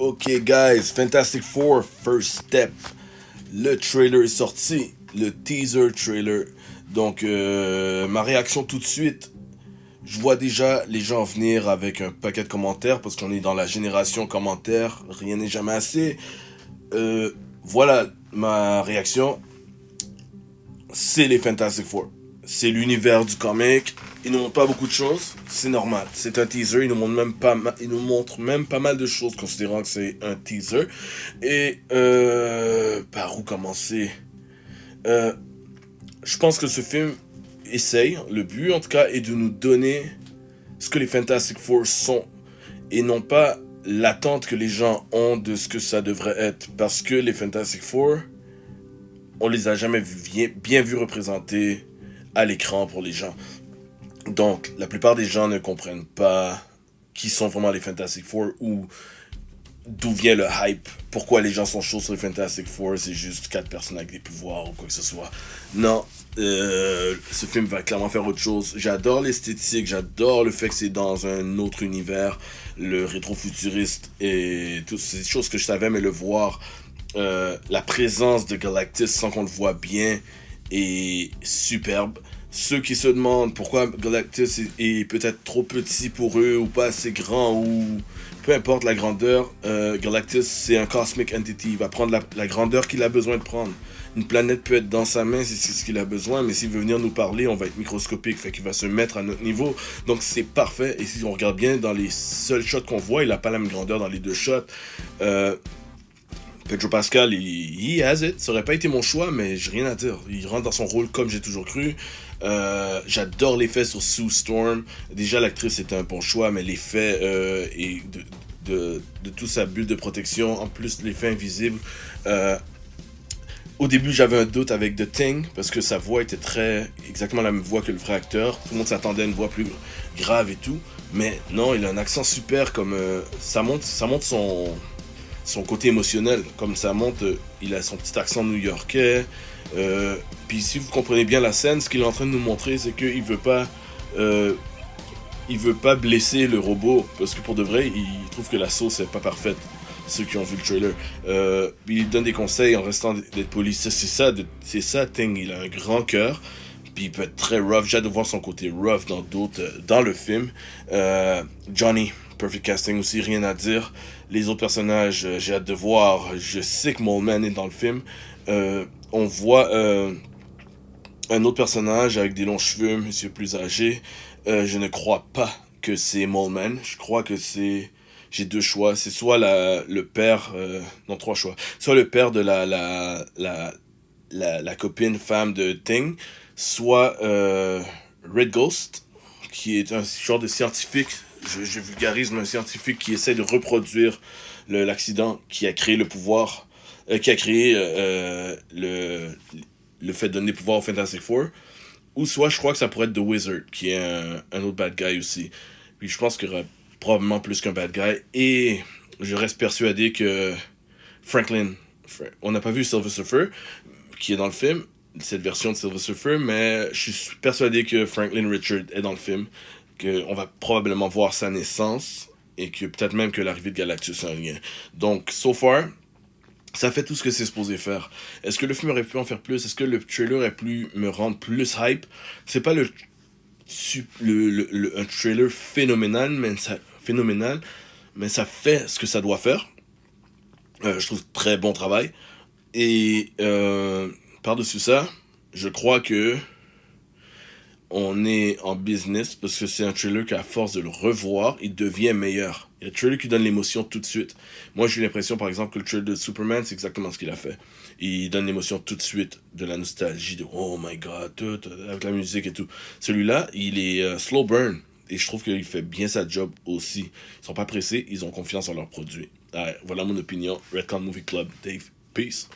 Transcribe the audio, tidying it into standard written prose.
Ok, guys, Fantastic Four, First Step. Le trailer est sorti, le teaser trailer. Donc, ma réaction tout de suite, je vois déjà les gens venir avec un paquet de commentaires parce qu'on est dans la génération commentaires, rien n'est jamais assez. Voilà ma réaction. C'est les Fantastic Four. C'est l'univers du comic. Ils nous montrent pas beaucoup de choses. C'est normal. C'est un teaser. Ils nous montrent même pas mal de choses considérant que c'est un teaser. Et par où commencer? Euh, je pense que ce film essaye, le but en tout cas, est de nous donner ce que les Fantastic Four sont et non pas l'attente que les gens ont de ce que ça devrait être. Parce que les Fantastic Four, on les a jamais bien vus représentés à l'écran pour les gens. Donc, la plupart des gens ne comprennent pas qui sont vraiment les Fantastic Four ou d'où vient le hype. Pourquoi les gens sont chauds sur les Fantastic Four, c'est juste 4 personnes avec des pouvoirs ou quoi que ce soit. Non, ce film va clairement faire autre chose. J'adore l'esthétique, j'adore le fait que c'est dans un autre univers, le rétro-futuriste et toutes ces choses que je savais, mais le voir, la présence de Galactus sans qu'on le voit bien est superbe. Ceux qui se demandent pourquoi Galactus est peut-être trop petit pour eux ou pas assez grand ou peu importe la grandeur, Galactus c'est un cosmic entity, il va prendre la grandeur qu'il a besoin de prendre. Une planète peut être dans sa main si c'est ce qu'il a besoin, mais s'il veut venir nous parler, on va être microscopique, fait qu'il va se mettre à notre niveau. Donc c'est parfait, et si on regarde bien, dans les seuls shots qu'on voit, il a pas la même grandeur dans les deux shots. Pedro Pascal, he has it. Ça aurait pas été mon choix, mais j'ai rien à dire. Il rentre dans son rôle comme j'ai toujours cru. J'adore l'effet sur Sue Storm. Déjà, l'actrice était un bon choix, mais l'effet et de toute sa bulle de protection, en plus l'effet invisible. Au début, j'avais un doute avec The Thing, parce que sa voix était exactement la même voix que le vrai acteur. Tout le monde s'attendait à une voix plus grave et tout. Mais non, il a un accent super, comme ça montre son côté émotionnel, comme ça monte, il a son petit accent new-yorkais. Puis si vous comprenez bien la scène, ce qu'il est en train de nous montrer, c'est qu'il veut pas blesser le robot, parce que pour de vrai, il trouve que la sauce est pas parfaite. Ceux qui ont vu le trailer, il donne des conseils en restant d'être poli. C'est ça, Ting. Il a un grand cœur, puis il peut être très rough. J'ai hâte de voir son côté rough dans le film. Johnny, perfect casting aussi, rien à dire. Les autres personnages, j'ai hâte de voir. Je sais que Mole Man est dans le film. On voit un autre personnage avec des longs cheveux, monsieur plus âgé. Je ne crois pas que c'est Mole Man. Je crois que c'est... J'ai deux choix. C'est soit le père... non, trois choix. Soit le père de la copine femme de Ting, soit Red Ghost, qui est un genre de scientifique. Je vulgarise, mais un scientifique qui essaie de reproduire l'accident qui a créé le pouvoir, qui a créé le fait de donner pouvoir au Fantastic Four. Ou soit je crois que ça pourrait être The Wizard, qui est un autre bad guy aussi. Puis je pense qu'il y aura probablement plus qu'un bad guy. Et je reste persuadé que Franklin, on n'a pas vu Silver Surfer, qui est dans le film, cette version de Silver Surfer, mais je suis persuadé que Franklin Richard est dans le film, qu'on va probablement voir sa naissance, et que peut-être même que l'arrivée de Galactus a un lien. Donc, so far, ça fait tout ce que c'est supposé faire. Est-ce que le film aurait pu en faire plus? Est-ce que le trailer aurait pu me rendre plus hype? C'est pas un trailer phénoménal, mais ça fait ce que ça doit faire. Je trouve très bon travail. Et par-dessus ça, je crois que on est en business parce que c'est un trailer qu'à force de le revoir, il devient meilleur. Il y a un trailer qui donne l'émotion tout de suite. Moi, j'ai eu l'impression, par exemple, que le trailer de Superman, c'est exactement ce qu'il a fait. Il donne l'émotion tout de suite, de la nostalgie, de oh my god, tout, avec la musique et tout. Celui-là, il est slow burn. Et je trouve qu'il fait bien sa job aussi. Ils sont pas pressés, ils ont confiance en leur produit. Voilà mon opinion. Redcon Movie Club, Dave. Peace.